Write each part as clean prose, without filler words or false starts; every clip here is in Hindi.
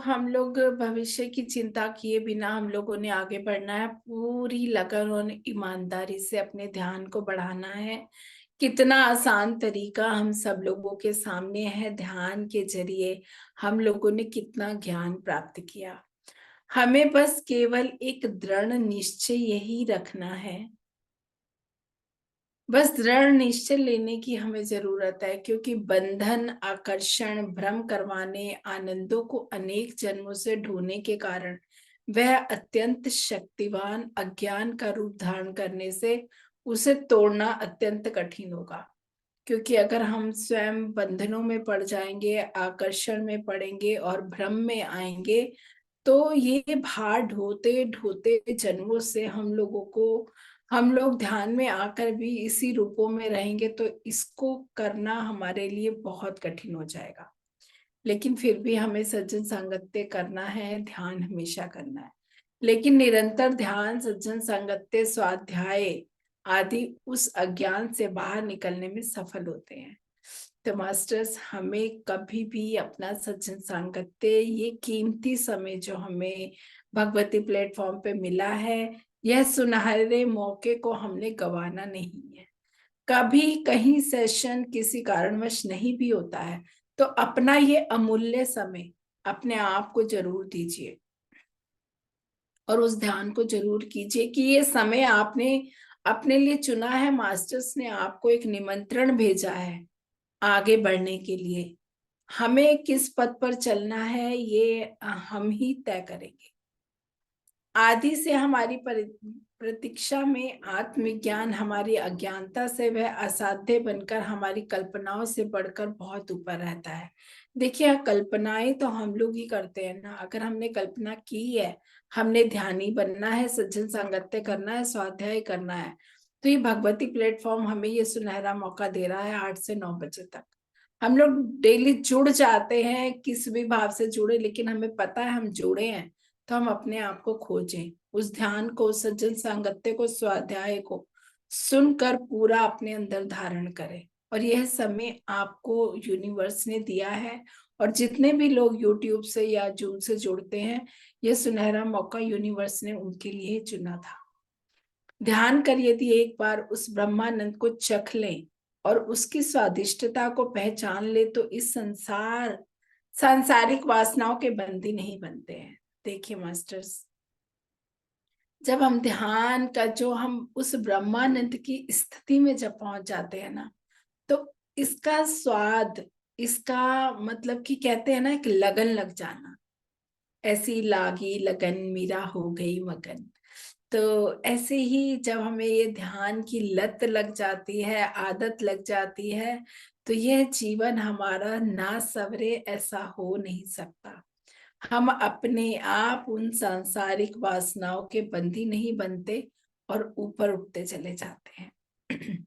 हम लोग भविष्य की चिंता किए बिना हम लोगों ने आगे बढ़ना है, पूरी लगन और ईमानदारी से अपने ध्यान को बढ़ाना है। कितना आसान तरीका हम सब लोगों के सामने है। ध्यान के जरिए हम लोगों ने कितना ज्ञान प्राप्त किया। हमें बस केवल एक दृढ़ निश्चय यही रखना है। बस दृढ़ निश्चय लेने की हमें जरूरत है, क्योंकि बंधन, आकर्षण, भ्रम करवाने, आनंदों को अनेक जन्मों से ढूंढने के कारण वह अत्यंत शक्तिवान अज्ञान का रूप धारण करने से उसे तोड़ना अत्यंत कठिन होगा। क्योंकि अगर हम स्वयं बंधनों में पड़ जाएंगे, आकर्षण में पड़ेंगे और भ्रम में आएंगे, तो ये भार ढोते ढोते जन्मों से हम लोग ध्यान में आकर भी इसी रूपों में रहेंगे, तो इसको करना हमारे लिए बहुत कठिन हो जाएगा। लेकिन फिर भी हमें सज्जन संगत्य करना है, ध्यान हमेशा करना है। लेकिन निरंतर ध्यान, सज्जन संगत्य, स्वाध्याय आदि उस अज्ञान से बाहर निकलने में सफल होते हैं। तो मास्टर्स, हमें कभी भी अपना सज्जन संगत्य, ये कीमती समय जो हमें भगवती प्लेटफॉर्म पे मिला है, यह सुनहरे मौके को हमने गंवाना नहीं है। कभी कहीं सेशन किसी कारणवश नहीं भी होता है, तो अपना ये अमूल्य समय अपने आप को जरूर दीजिए और उस ध्यान को जरूर कीजिए कि ये समय आपने अपने लिए चुना है। मास्टर्स ने आपको एक निमंत्रण भेजा है आगे बढ़ने के लिए। हमें किस पथ पर चलना है ये हम ही तय करेंगे। आदि से हमारी प्रतीक्षा में आत्मज्ञान हमारी अज्ञानता से वह असाध्य बनकर हमारी कल्पनाओं से बढ़कर बहुत ऊपर रहता है। देखिए, कल्पनाएं तो हम लोग ही करते हैं ना। अगर हमने कल्पना की है, हमने ध्यानी बनना है, सज्जन संगत्य करना है, स्वाध्याय करना है, तो ये भगवती प्लेटफॉर्म हमें ये सुनहरा मौका दे रहा है 8 से 9 बजे तक। हम लोग डेली जुड़ जाते हैं, किस भी भाव से जुड़े, लेकिन हमें पता है हम जुड़े हैं, तो हम अपने आप को खोजें, उस ध्यान को, सज्जन सांगत्य को, स्वाध्याय को सुनकर पूरा अपने अंदर धारण करें। और यह समय आपको यूनिवर्स ने दिया है। और जितने भी लोग यूट्यूब से या जूम से जुड़ते हैं, यह सुनहरा मौका यूनिवर्स ने उनके लिए चुना था। ध्यान कर यदि एक बार उस ब्रह्मानंद को चख लें और उसकी स्वादिष्टता को पहचान ले, तो इस सांसारिक वासनाओं के बंदी नहीं बनते हैं। देखिए मास्टर्स, जब हम ध्यान का जो हम उस ब्रह्मानंद की स्थिति में जब पहुंच जाते हैं ना, तो इसका स्वाद, इसका मतलब कि कहते हैं ना, एक लगन लग जाना। ऐसी लागी लगन मीरा हो गई मगन। तो ऐसे ही जब हमें ये ध्यान की लत लग जाती है, आदत लग जाती है, तो यह जीवन हमारा ना सवरे ऐसा हो नहीं सकता। हम अपने आप उन सांसारिक वासनाओं के बंदी नहीं बनते और ऊपर उठते चले जाते हैं।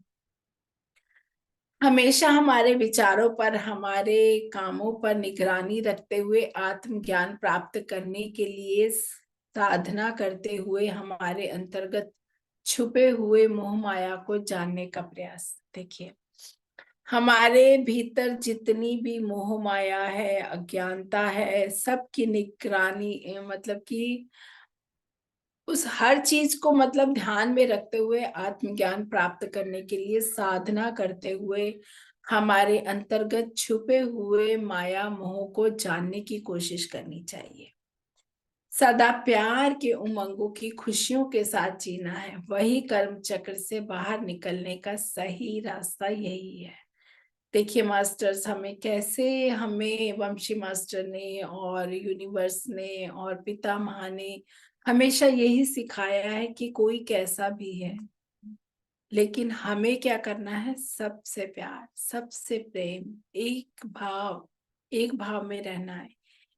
हमेशा हमारे विचारों पर, हमारे कामों पर निगरानी रखते हुए आत्मज्ञान प्राप्त करने के लिए साधना करते हुए हमारे अंतर्गत छुपे हुए मोह माया को जानने का प्रयास। देखिए, हमारे भीतर जितनी भी मोह माया है, अज्ञानता है, सबकी निगरानी, मतलब कि उस हर चीज को मतलब ध्यान में रखते हुए आत्मज्ञान प्राप्त करने के लिए साधना करते हुए हमारे अंतर्गत छुपे हुए माया मोह को जानने की कोशिश करनी चाहिए। सदा प्यार के उमंगों की खुशियों के साथ जीना है। वही कर्म चक्र से बाहर निकलने का सही रास्ता यही है। देखिए मास्टर्स, हमें वंशी मास्टर ने और यूनिवर्स ने और पितामह ने हमेशा यही सिखाया है कि कोई कैसा भी है, लेकिन हमें क्या करना है, सबसे प्यार, सबसे प्रेम, एक भाव में रहना है।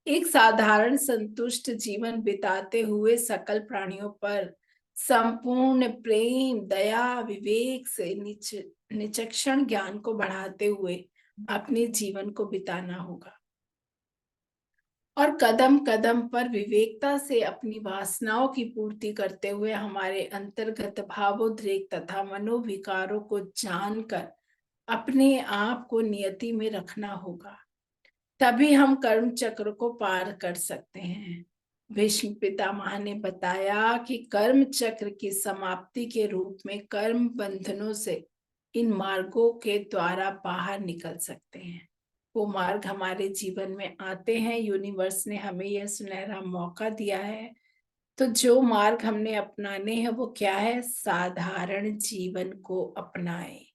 एक साधारण संतुष्ट जीवन बिताते हुए सकल प्राणियों पर संपूर्ण प्रेम, दया, विवेक से निचक्षण ज्ञान को बढ़ाते हुए अपने जीवन को बिताना होगा। और कदम कदम पर विवेकता से अपनी वासनाओं की पूर्ति करते हुए हमारे अंतर्गत भावोद्रेक तथा मनोविकारों को जानकर अपने आप को नियति में रखना होगा। तभी हम कर्म चक्र को पार कर सकते हैं। भीष्म पितामह ने बताया कि कर्म चक्र की समाप्ति के रूप में कर्म बंधनों से इन मार्गों के द्वारा बाहर निकल सकते हैं। वो मार्ग हमारे जीवन में आते हैं, यूनिवर्स ने हमें यह सुनहरा मौका दिया है। तो जो मार्ग हमने अपनाने हैं वो क्या है? साधारण जीवन को अपनाएं।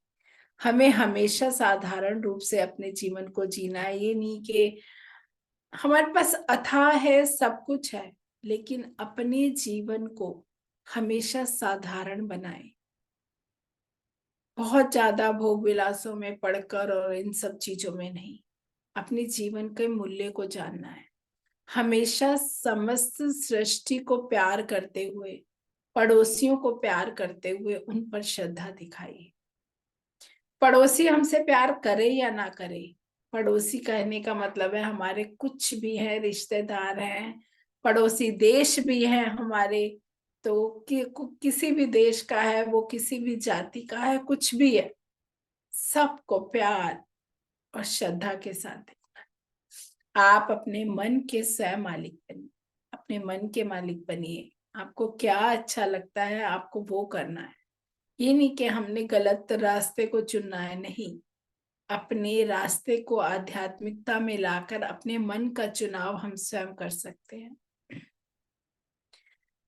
हमें हमेशा साधारण रूप से अपने जीवन को जीना है। ये नहीं कि हमारे पास अथाह है, सब कुछ है, लेकिन अपने जीवन को हमेशा साधारण बनाएं। बहुत ज्यादा भोग विलासों में पड़कर और इन सब चीजों में नहीं, अपने जीवन के मूल्य को जानना है। हमेशा समस्त सृष्टि को प्यार करते हुए, पड़ोसियों को प्यार करते हुए उन पर श्रद्धा दिखाइए। पड़ोसी हमसे प्यार करे या ना करे, पड़ोसी कहने का मतलब है हमारे कुछ भी है, रिश्तेदार हैं, पड़ोसी देश भी है हमारे। तो किसी भी देश का है, वो किसी भी जाति का है, कुछ भी है, सबको प्यार और श्रद्धा के साथ। आप अपने मन के स्वयं मालिक बनिए, अपने मन के मालिक बनिए। आपको क्या अच्छा लगता है आपको वो करना है। ये नहीं कि हमने गलत रास्ते को चुनना है, नहीं। अपने रास्ते को आध्यात्मिकता में लाकर अपने मन का चुनाव हम स्वयं कर सकते हैं।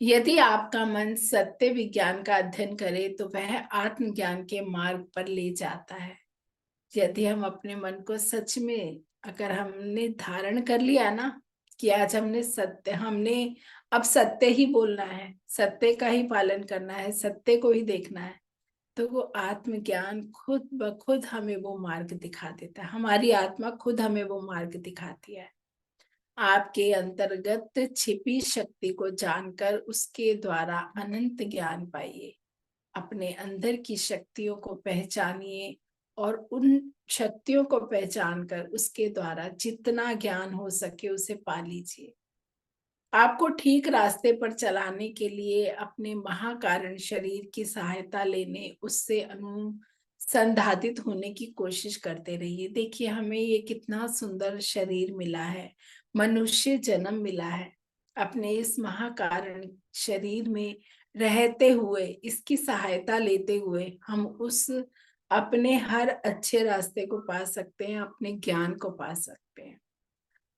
यदि आपका मन सत्य विज्ञान का अध्ययन करे तो वह आत्मज्ञान के मार्ग पर ले जाता है। यदि हम अपने मन को सच में, अगर हमने धारण कर लिया ना कि आज हमने अब सत्य ही बोलना है, सत्य का ही पालन करना है, सत्य को ही देखना है, तो वो आत्मज्ञान खुद ब खुद हमें वो मार्ग दिखा देता है। हमारी आत्मा खुद हमें वो मार्ग दिखाती है। आपके अंतर्गत छिपी शक्ति को जानकर उसके द्वारा अनंत ज्ञान पाइए। अपने अंदर की शक्तियों को पहचानिए और उन शक्तियों को पहचान कर उसके द्वारा जितना ज्ञान हो सके उसे पा लीजिए। आपको ठीक रास्ते पर चलाने के लिए अपने महाकारण शरीर की सहायता लेने, उससे अनुसंधानित होने की कोशिश करते रहिए। देखिए हमें ये कितना सुंदर शरीर मिला है, मनुष्य जन्म मिला है। अपने इस महाकारण शरीर में रहते हुए, इसकी सहायता लेते हुए हम उस अपने हर अच्छे रास्ते को पा सकते हैं, अपने ज्ञान को पा सकते हैं।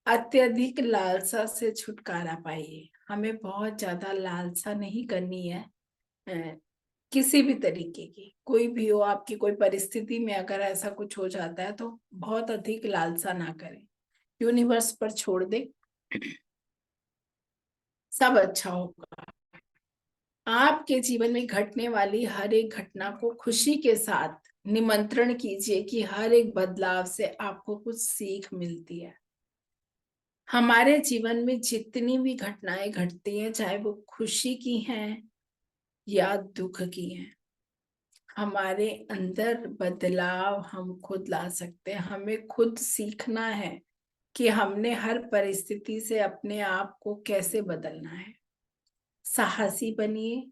अत्यधिक लालसा से छुटकारा पाइए। हमें बहुत ज्यादा लालसा नहीं करनी है, अ, किसी भी तरीके की, कोई भी हो, आपकी कोई परिस्थिति में अगर ऐसा कुछ हो जाता है तो बहुत अधिक लालसा ना करें, यूनिवर्स पर छोड़ दे, सब अच्छा होगा। आपके जीवन में घटने वाली हर एक घटना को खुशी के साथ निमंत्रण कीजिए कि हर एक बदलाव से आपको कुछ सीख मिलती है। हमारे जीवन में जितनी भी घटनाएं घटती हैं, चाहे वो खुशी की हैं या दुख की हैं, हमारे अंदर बदलाव हम खुद ला सकते हैं। हमें खुद सीखना है कि हमने हर परिस्थिति से अपने आप को कैसे बदलना है। साहसी बनिए,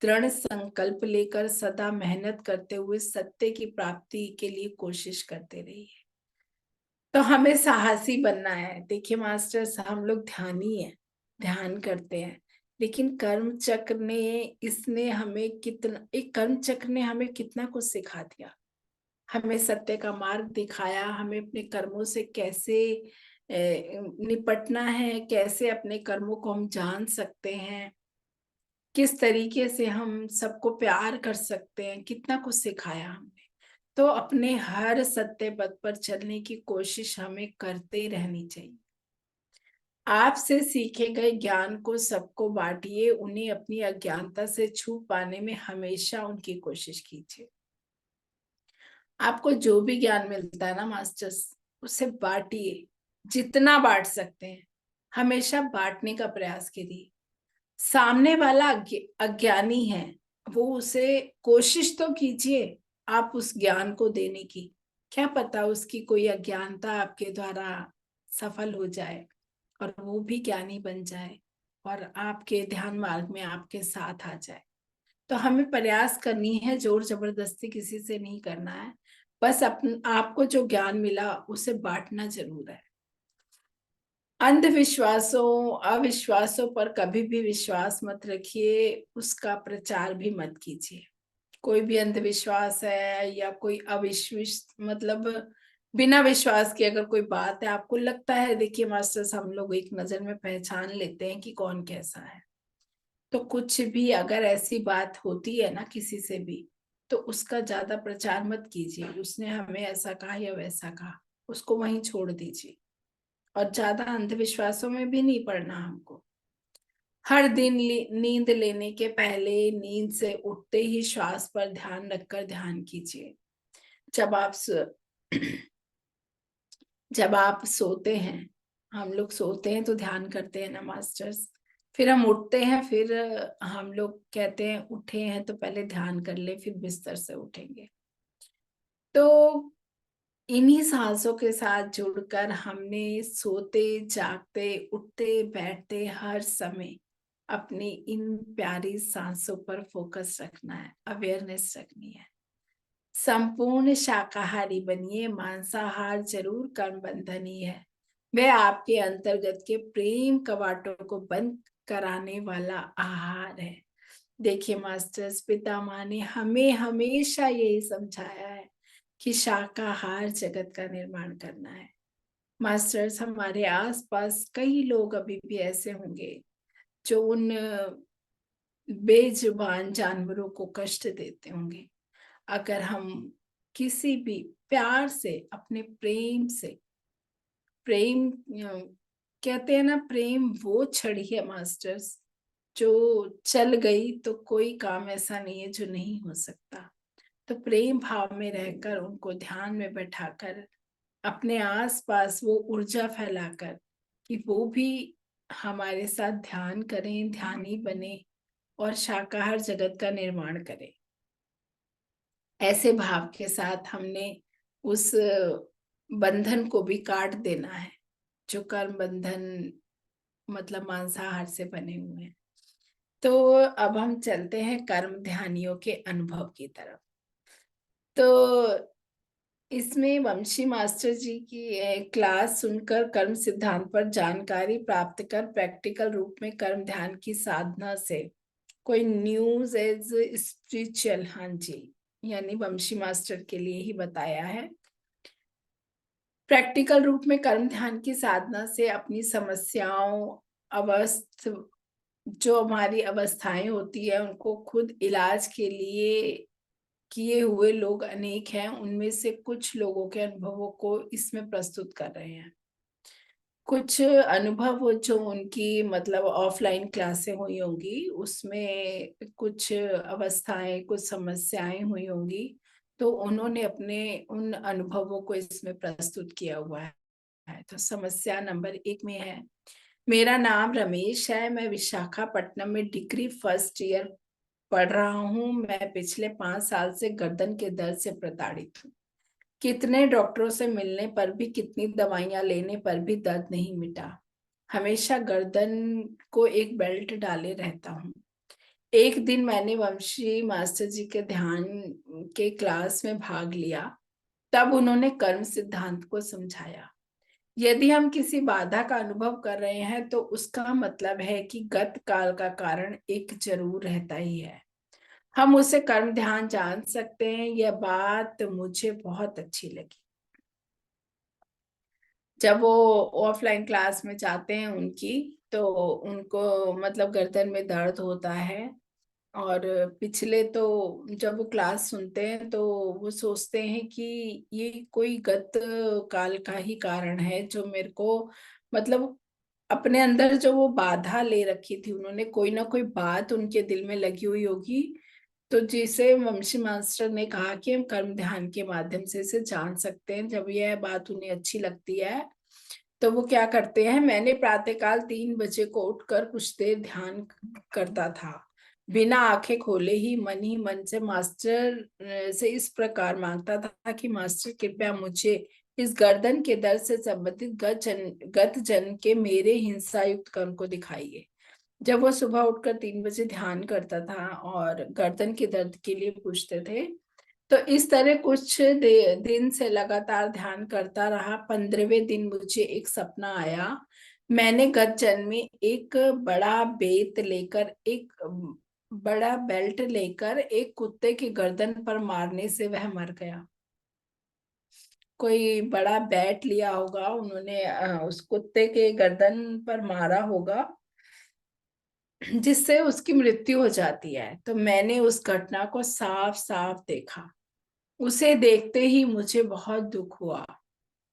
दृढ़ संकल्प लेकर सदा मेहनत करते हुए सत्य की प्राप्ति के लिए कोशिश करते रहिए। तो हमें साहसी बनना है। देखिए मास्टर्स, हम लोग ध्यानी है, ध्यान करते हैं, लेकिन कर्म चक्र ने, इसने हमें कितना, एक कर्म चक्र ने हमें कितना कुछ सिखा दिया। हमें सत्य का मार्ग दिखाया, हमें अपने कर्मों से कैसे निपटना है, कैसे अपने कर्मों को हम जान सकते हैं, किस तरीके से हम सबको प्यार कर सकते हैं, कितना कुछ सिखाया हमने। तो अपने हर सत्य पथ पर चलने की कोशिश हमें करते रहनी चाहिए। आपसे सीखे गए ज्ञान को सबको बांटिए, उन्हें अपनी अज्ञानता से छू पाने में हमेशा उनकी कोशिश कीजिए। आपको जो भी ज्ञान मिलता है ना मास्टर्स, उसे बांटिए, जितना बांट सकते हैं हमेशा बांटने का प्रयास करिए। सामने वाला अज्ञानी है, वो उसे कोशिश तो कीजिए आप उस ज्ञान को देने की। क्या पता उसकी कोई अज्ञानता आपके द्वारा सफल हो जाए और वो भी ज्ञानी बन जाए और आपके ध्यान मार्ग में आपके साथ आ जाए। तो हमें प्रयास करनी है, जोर जबरदस्ती किसी से नहीं करना है। बस आपको जो ज्ञान मिला उसे बांटना जरूर है। अंधविश्वासों, अविश्वासों पर कभी भी विश्वास मत रखिए, उसका प्रचार भी मत कीजिए। कोई भी अंधविश्वास है या कोई अविश्विस मतलब बिना विश्वास के अगर कोई बात है, आपको लगता है, देखिए मास्टर्स, हम लोग एक नज़र में पहचान लेते हैं कि कौन कैसा है। तो कुछ भी अगर ऐसी बात होती है ना किसी से भी, तो उसका ज़्यादा प्रचार मत कीजिए। उसने हमें ऐसा कहा या वैसा कहा, उसको वहीं छोड़ दीजिए और ज़्यादा अंधविश्वासों में भी नहीं पड़ना हमको। हर दिन नींद लेने के पहले, नींद से उठते ही श्वास पर ध्यान रखकर ध्यान कीजिए। जब आप जब आप सोते हैं, हम लोग सोते हैं तो ध्यान करते हैं ना मास्टर्स। फिर हम उठते हैं, फिर हम लोग कहते हैं उठे हैं तो पहले ध्यान कर ले, फिर बिस्तर से उठेंगे। तो इन्हीं सांसों के साथ जुड़कर हमने सोते, जागते, उठते, बैठते हर समय अपनी इन प्यारी सांसों पर फोकस रखना है, अवेयरनेस रखनी है। संपूर्ण शाकाहारी बनिए, मांसाहार जरूर कर्म बंधन ही है। वह आपके अंतर्गत के प्रेम कवाटों को बंद कराने वाला आहार है। देखिए मास्टर्स, पितामह ने हमें हमेशा यही समझाया है कि शाकाहार जगत का निर्माण करना है। मास्टर्स, हमारे आसपास कई लोग अभी भी ऐसे होंगे जो उन बेजुबान जानवरों को कष्ट देते होंगे। अगर हम किसी भी प्यार से, अपने प्रेम से, प्रेम कहते हैं ना, प्रेम वो छड़ी है मास्टर्स, जो चल गई तो कोई काम ऐसा नहीं है जो नहीं हो सकता। तो प्रेम भाव में रहकर, उनको ध्यान में बैठाकर, अपने आसपास वो ऊर्जा फैलाकर कि वो भी हमारे साथ ध्यान करें, ध्यानी बने और शाकाहार जगत का निर्माण करें। ऐसे भाव के साथ हमने उस बंधन को भी काट देना है, जो कर्म बंधन मतलब मांसाहार से बने हुए हैं। तो अब हम चलते हैं कर्म ध्यानियों के अनुभव की तरफ। तो इसमें वंशी मास्टर जी की क्लास सुनकर कर्म सिद्धांत पर जानकारी प्राप्त कर प्रैक्टिकल रूप में कर्म ध्यान की साधना से कोई न्यूज एज स्पिरिचुअल, हाँ जी, यानी वंशी मास्टर के लिए ही बताया है। प्रैक्टिकल रूप में कर्म ध्यान की साधना से अपनी समस्याओं, अवस्थ जो हमारी अवस्थाएं होती है, उनको खुद इलाज के लिए किए हुए लोग अनेक हैं। उनमें से कुछ लोगों के अनुभवों को इसमें प्रस्तुत कर रहे हैं। कुछ अनुभव जो उनकी मतलब ऑफलाइन क्लासें हुई होंगी, उसमें कुछ अवस्थाएं, कुछ समस्याएं हुई होंगी, तो उन्होंने अपने उन अनुभवों को इसमें प्रस्तुत किया हुआ है। तो समस्या नंबर 1 में है, मेरा नाम रमेश है, मैं विशाखापट्टनम में डिग्री फर्स्ट ईयर पढ़ रहा हूँ। मैं पिछले 5 साल से गर्दन के दर्द से प्रताड़ित हूँ। कितने डॉक्टरों से मिलने पर भी, कितनी दवाइयां लेने पर भी दर्द नहीं मिटा। हमेशा गर्दन को एक बेल्ट डाले रहता हूँ। एक दिन मैंने वंशी मास्टर जी के ध्यान के क्लास में भाग लिया। तब उन्होंने कर्म सिद्धांत को समझाया। यदि हम किसी बाधा का अनुभव कर रहे हैं तो उसका मतलब है कि गत काल का कारण एक जरूर रहता ही है। हम उसे कर्म ध्यान जान सकते हैं। यह बात मुझे बहुत अच्छी लगी। जब वो ऑफलाइन क्लास में जाते हैं उनकी, तो उनको मतलब गर्दन में दर्द होता है। और पिछले तो जब वो क्लास सुनते हैं तो वो सोचते हैं कि ये कोई गत काल का ही कारण है, जो मेरे को मतलब अपने अंदर जो वो बाधा ले रखी थी उन्होंने, कोई ना कोई बात उनके दिल में लगी हुई होगी। तो जिसे वंशी मास्टर ने कहा कि हम कर्म ध्यान के माध्यम से इसे जान सकते हैं। जब यह बात उन्हें अच्छी लगती है तो वो क्या करते हैं, मैंने प्रातःकाल 3 बजे को उठकर कुछ देर ध्यान करता था। बिना आंखें खोले ही मन से मास्टर से इस प्रकार मांगता था कि मास्टर कृपया मुझे इस गर्दन के दर्द से संबंधित गत जन्म के मेरे हिंसा युक्त कर्म को दिखाइए। जब वो सुबह उठकर 3 बजे ध्यान करता था और गर्दन के दर्द के लिए पूछते थे, तो इस तरह कुछ दिन से लगातार ध्यान करता रहा। 15वें दिन मुझे एक सपना आया मैंने गत जन्म में एक बड़ा बेल्ट लेकर एक कुत्ते की गर्दन पर मारने से वह मर गया। कोई बड़ा बैट लिया होगा, उन्होंने उस कुत्ते के गर्दन पर मारा होगा, जिससे उसकी मृत्यु हो जाती है। तो मैंने उस घटना को साफ साफ देखा। उसे देखते ही मुझे बहुत दुख हुआ।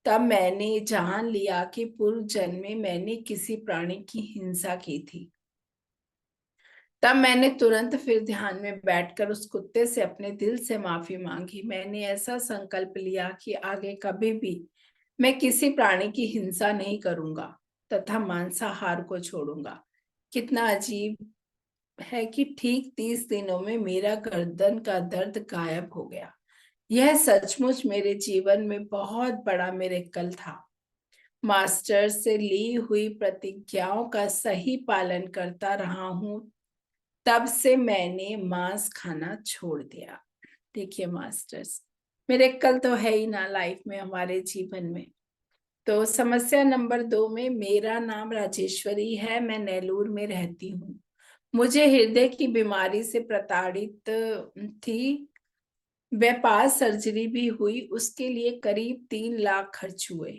तब मैंने जान लिया कि पूर्व जन्म में मैंने किसी प्राणी की हिंसा की थी। तब मैंने तुरंत फिर ध्यान में बैठकर उस कुत्ते से अपने दिल से माफी मांगी। मैंने ऐसा संकल्प लिया कि आगे कभी भी मैं किसी प्राणी की हिंसा नहीं करूंगा तथा मांसाहार को छोड़ूंगा। कितना अजीब है कि ठीक 30 दिनों में मेरा गर्दन का दर्द गायब हो गया। यह सचमुच मेरे जीवन में बहुत बड़ा मिरेकल था। मास्टर से ली हुई प्रतिज्ञाओं का सही पालन करता रहा हूं, तब से मैंने मांस खाना छोड़ दिया। देखिए मास्टर्स, मिरेकल तो है ही ना लाइफ में, हमारे जीवन में। तो समस्या नंबर 2 में, मेरा नाम राजेश्वरी है, मैं नेल्लूर में रहती हूँ। मुझे हृदय की बीमारी से प्रताड़ित थी। बाईपास सर्जरी भी हुई, उसके लिए करीब 3 लाख खर्च हुए,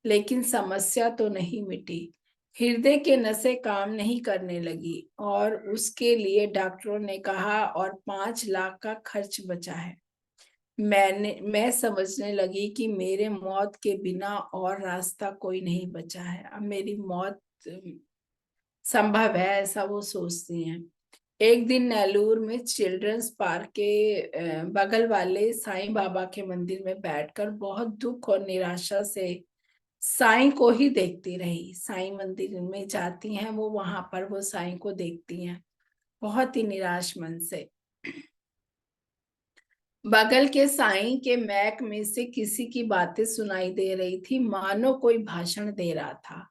लेकिन समस्या तो नहीं मिटी। हृदय के नसें काम नहीं करने लगी और उसके लिए डॉक्टरों ने कहा और 5 लाख का खर्च बचा है। मैं समझने लगी कि मेरे मौत के बिना और रास्ता कोई नहीं बचा है। अब मेरी मौत संभव है, ऐसा वो सोचती हैं। एक दिन नेल्लूर में चिल्ड्रंस पार्क के बगल वाले साईं बाबा के मंदिर में बैठकर बहुत दुख और निराशा से साईं को ही देखती रही। साईं मंदिर में जाती हैं वो, वहां पर वो साईं को देखती हैं बहुत ही निराश मन से। बगल के साईं के मैक में से किसी की बातें सुनाई दे रही थी, मानो कोई भाषण दे रहा था।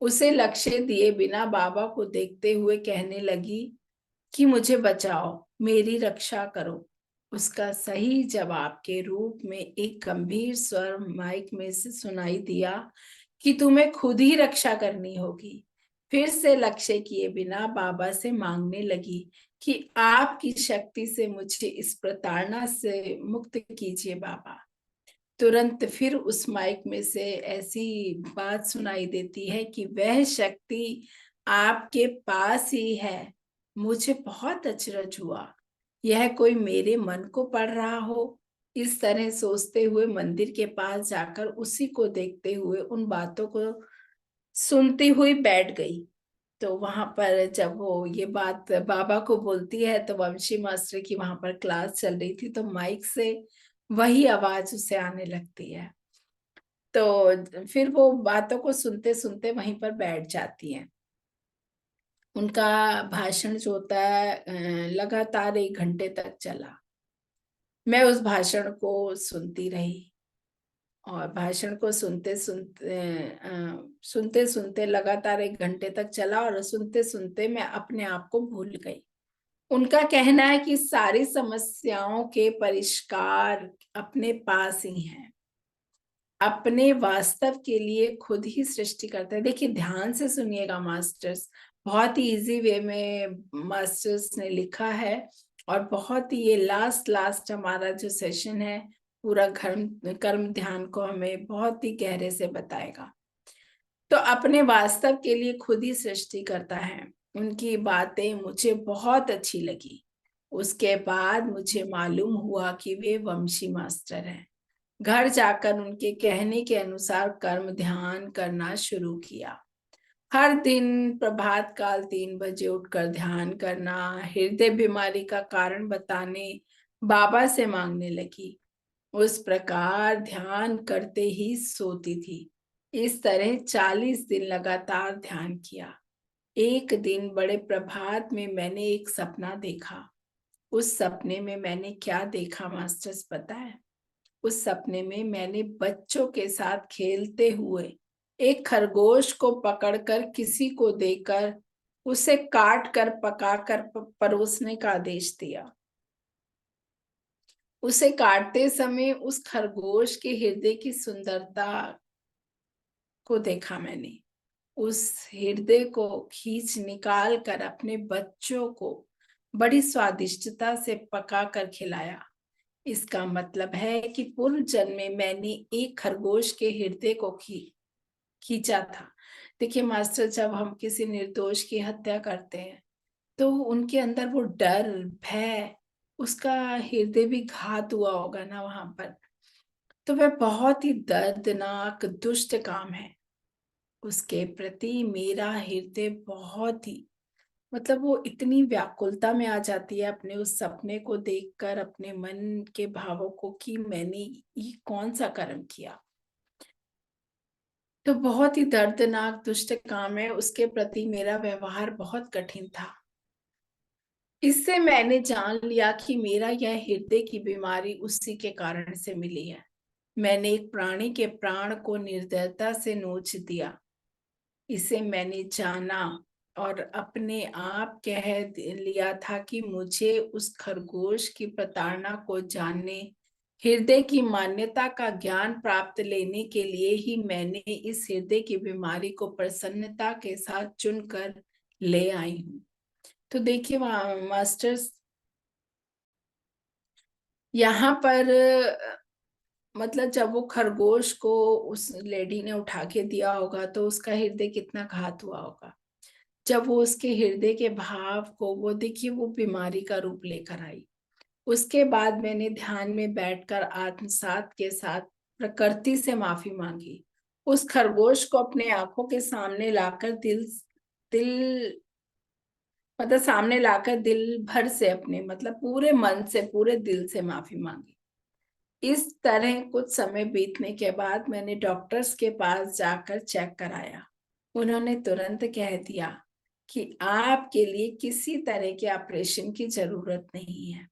उसे लक्ष्य दिए बिना बाबा को देखते हुए कहने लगी कि मुझे बचाओ, मेरी रक्षा करो। उसका सही जवाब के रूप में एक गंभीर स्वर माइक में से सुनाई दिया कि तुम्हें खुद ही रक्षा करनी होगी। फिर से लक्ष्य किए बिना बाबा से मांगने लगी कि आपकी शक्ति से मुझे इस प्रताड़ना से मुक्त कीजिए बाबा। तुरंत फिर उस माइक में से ऐसी बात सुनाई देती है कि वह शक्ति आपके पास ही है। मुझे बहुत अचरज हुआ, यह कोई मेरे मन को पढ़ रहा हो। इस तरह सोचते हुए मंदिर के पास जाकर उसी को देखते हुए उन बातों को सुनती हुई बैठ गई। तो वहां पर जब वो ये बात बाबा को बोलती है, तो वंशी मास्टर की वहां पर क्लास चल रही थी, तो माइक से वही आवाज उसे आने लगती है। तो फिर वो बातों को सुनते सुनते वहीं पर बैठ जाती हैं। उनका भाषण जो होता है लगातार 1 घंटे तक चला। मैं उस भाषण को सुनती रही और भाषण को सुनते सुनते लगातार 1 घंटे तक चला और सुनते सुनते मैं अपने आप को भूल गई। उनका कहना है कि सारी समस्याओं के परिष्कार अपने पास ही हैं, अपने वास्तव के लिए खुद ही सृष्टि करते हैं। देखिए ध्यान से सुनिएगा मास्टर्स, बहुत ही इजी वे में मास्टर्स ने लिखा है और बहुत ही ये लास्ट लास्ट हमारा जो सेशन है पूरा कर्म कर्म ध्यान को हमें बहुत ही गहरे से बताएगा। तो अपने वास्तव के लिए खुद ही सृष्टि करता है। उनकी बातें मुझे बहुत अच्छी लगी। उसके बाद मुझे मालूम हुआ कि वे वंशी मास्टर हैं। घर जाकर उनके कहने के अनुसार कर्म ध्यान करना शुरू किया। हर दिन प्रभात काल 3 बजे उठकर ध्यान करना, हृदय बीमारी का कारण बताने बाबा से मांगने लगी। उस प्रकार ध्यान करते ही सोती थी। इस तरह 40 दिन लगातार ध्यान किया। एक दिन बड़े प्रभात में मैंने एक सपना देखा। उस सपने में मैंने क्या देखा मास्टर्स पता है? उस सपने में मैंने बच्चों के साथ खेलते हुए एक खरगोश को पकड़कर किसी को देकर उसे काट कर पकाकर परोसने का आदेश दिया। उसे काटते समय उस खरगोश के हृदय की सुंदरता को देखा मैंने। उस हृदय को खींच निकाल कर अपने बच्चों को बड़ी स्वादिष्टता से पका कर खिलाया। इसका मतलब है कि पूर्व जन्म में मैंने एक खरगोश के हृदय को खींचा था। देखिए मास्टर, जब हम किसी निर्दोष की हत्या करते हैं तो उनके अंदर वो डर, भय, उसका हृदय भी घात हुआ होगा ना वहां पर। तो वह बहुत ही दर्दनाक दुष्ट काम है। उसके प्रति मेरा हृदय बहुत ही, मतलब वो इतनी व्याकुलता में आ जाती है अपने उस सपने को देखकर, अपने मन के भावों को, कि मैंने ये कौन सा कर्म किया। तो बहुत ही दर्दनाक दुष्ट काम है, उसके प्रति मेरा व्यवहार बहुत कठिन था। इससे मैंने जान लिया कि मेरा यह हृदय की बीमारी उसी के कारण से मिली है। मैंने एक प्राणी के प्राण को निर्दयता से नोच दिया। इसे मैंने जाना और अपने आप कह लिया था कि मुझे उस खरगोश की प्रताड़ना को जानने, हृदय की मान्यता का ज्ञान प्राप्त लेने के लिए ही मैंने इस हृदय की बीमारी को प्रसन्नता के साथ चुनकर ले आई हूँ। तो देखिए मास्टर्स, यहाँ पर मतलब जब वो खरगोश को उस लेडी ने उठा के दिया होगा तो उसका हृदय कितना घात हुआ होगा। जब वो उसके हृदय के भाव को, वो देखिए वो बीमारी का रूप लेकर आई। उसके बाद मैंने ध्यान में बैठकर आत्मसात के साथ प्रकृति से माफी मांगी। उस खरगोश को अपने आंखों के सामने लाकर दिल दिल मतलब सामने लाकर दिल भर से, अपने मतलब पूरे मन से, पूरे दिल से माफी मांगी। इस तरह कुछ समय बीतने के बाद मैंने डॉक्टर्स के पास जाकर चेक कराया। उन्होंने तुरंत कह दिया कि आपके लिए किसी तरह के ऑपरेशन की जरूरत नहीं है।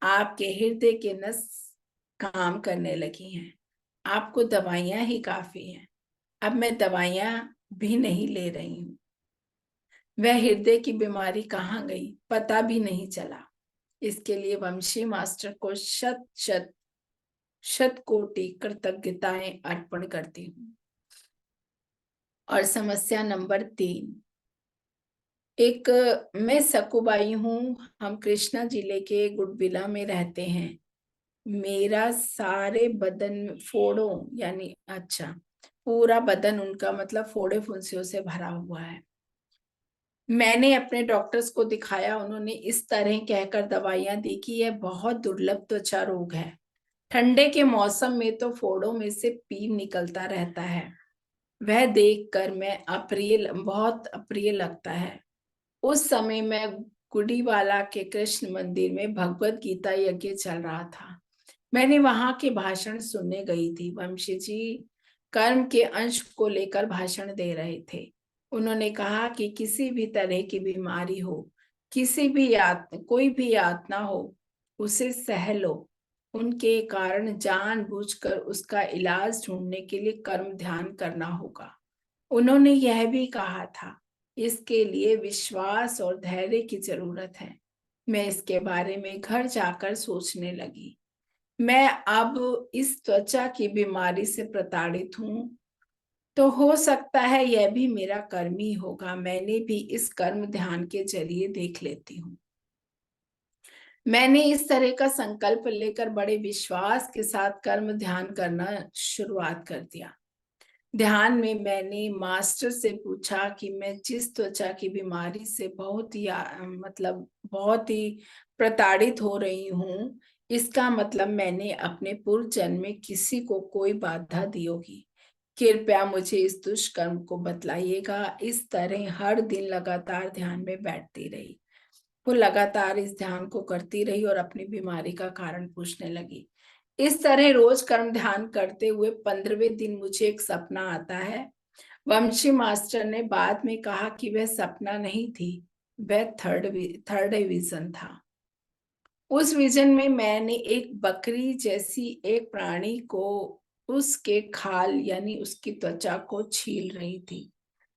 आपके हृदय के नस काम करने लगी हैं। आपको दवाइयां ही काफी हैं। अब मैं दवाइयां भी नहीं ले रही हूँ। वह हृदय की बीमारी कहाँ गई पता भी नहीं चला। इसके लिए वंशी मास्टर को शत शत शत कोटि कृतज्ञताएं अर्पण करती हूँ। और समस्या नंबर 3, एक मैं सकुबाई हूँ। हम कृष्णा जिले के गुडबिला में रहते हैं। मेरा सारे बदन फोड़ों, यानी अच्छा, पूरा बदन उनका मतलब फोड़े फुंसियों से भरा हुआ है। मैंने अपने डॉक्टर्स को दिखाया। उन्होंने इस तरह कहकर दवाइयां दी कि यह बहुत दुर्लभ त्वचा रोग है। ठंडे के मौसम में तो फोड़ों में से पीप निकलता रहता है। वह देखकर मैं बहुत अप्रिय लगता है। उस समय मैं गुडीवाला के कृष्ण मंदिर में भगवत गीता यज्ञ चल रहा था। मैंने वहां के भाषण सुनने गई थी। वंशी जी कर्म के अंश को लेकर भाषण दे रहे थे। उन्होंने कहा कि किसी भी तरह की बीमारी हो, किसी भी कोई भी यातना हो, उसे सह लो। उनके कारण जानबूझकर उसका इलाज ढूंढने के लिए कर्म ध्यान करना होगा। उन्होंने यह भी कहा था, इसके लिए विश्वास और धैर्य की जरूरत है। मैं इसके बारे में घर जाकर सोचने लगी। मैं अब इस त्वचा की बीमारी से प्रताड़ित हूँ, तो हो सकता है यह भी मेरा कर्म ही होगा। मैंने भी इस कर्म ध्यान के जरिए देख लेती हूँ। मैंने इस तरह का संकल्प लेकर बड़े विश्वास के साथ कर्म ध्यान करना शुरुआत कर दिया। ध्यान में मैंने मास्टर से पूछा कि मैं जिस त्वचा की बीमारी से बहुत ही मतलब बहुत ही प्रताड़ित हो रही हूँ, इसका मतलब मैंने अपने पूर्व जन्म में किसी को कोई बाधा दी होगी। कृपया मुझे इस दुष्कर्म को बतलाइएगा। इस तरह हर दिन लगातार ध्यान में बैठती रही। वो लगातार इस ध्यान को करती रही और अपनी बीमारी का कारण पूछने लगी। इस तरह रोज कर्म ध्यान करते हुए 15वें दिन मुझे एक सपना आता है। वंशी मास्टर ने बाद में कहा कि वह सपना नहीं थी, वह थर्ड विजन था। उस विजन में मैंने एक बकरी जैसी एक प्राणी को उसके खाल, यानी उसकी त्वचा को छील रही थी,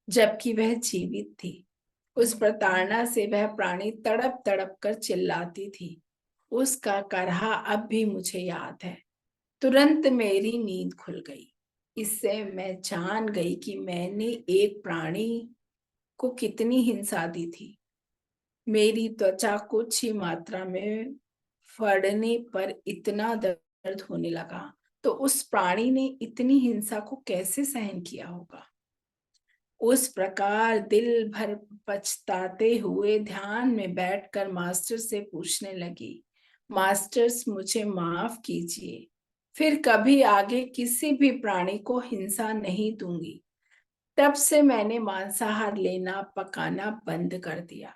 जबकि वह जीवित थी। उस प्रताड़ना से वह प्राणी तड़प तड़प कर चिल्लाती थी। उसका करहा अब भी मुझे याद है। तुरंत मेरी नींद खुल गई। इससे मैं जान गई कि मैंने एक प्राणी को कितनी हिंसा दी थी। मेरी त्वचा कुछ ही मात्रा में फाड़ने पर इतना दर्द होने लगा, तो उस प्राणी ने इतनी हिंसा को कैसे सहन किया होगा। उस प्रकार दिल भर पछताते हुए ध्यान में बैठकर मास्टर से पूछने लगी, मास्टर्स मुझे माफ कीजिए, फिर कभी आगे किसी भी प्राणी को हिंसा नहीं दूंगी। तब से मैंने मांसाहार लेना पकाना बंद कर दिया।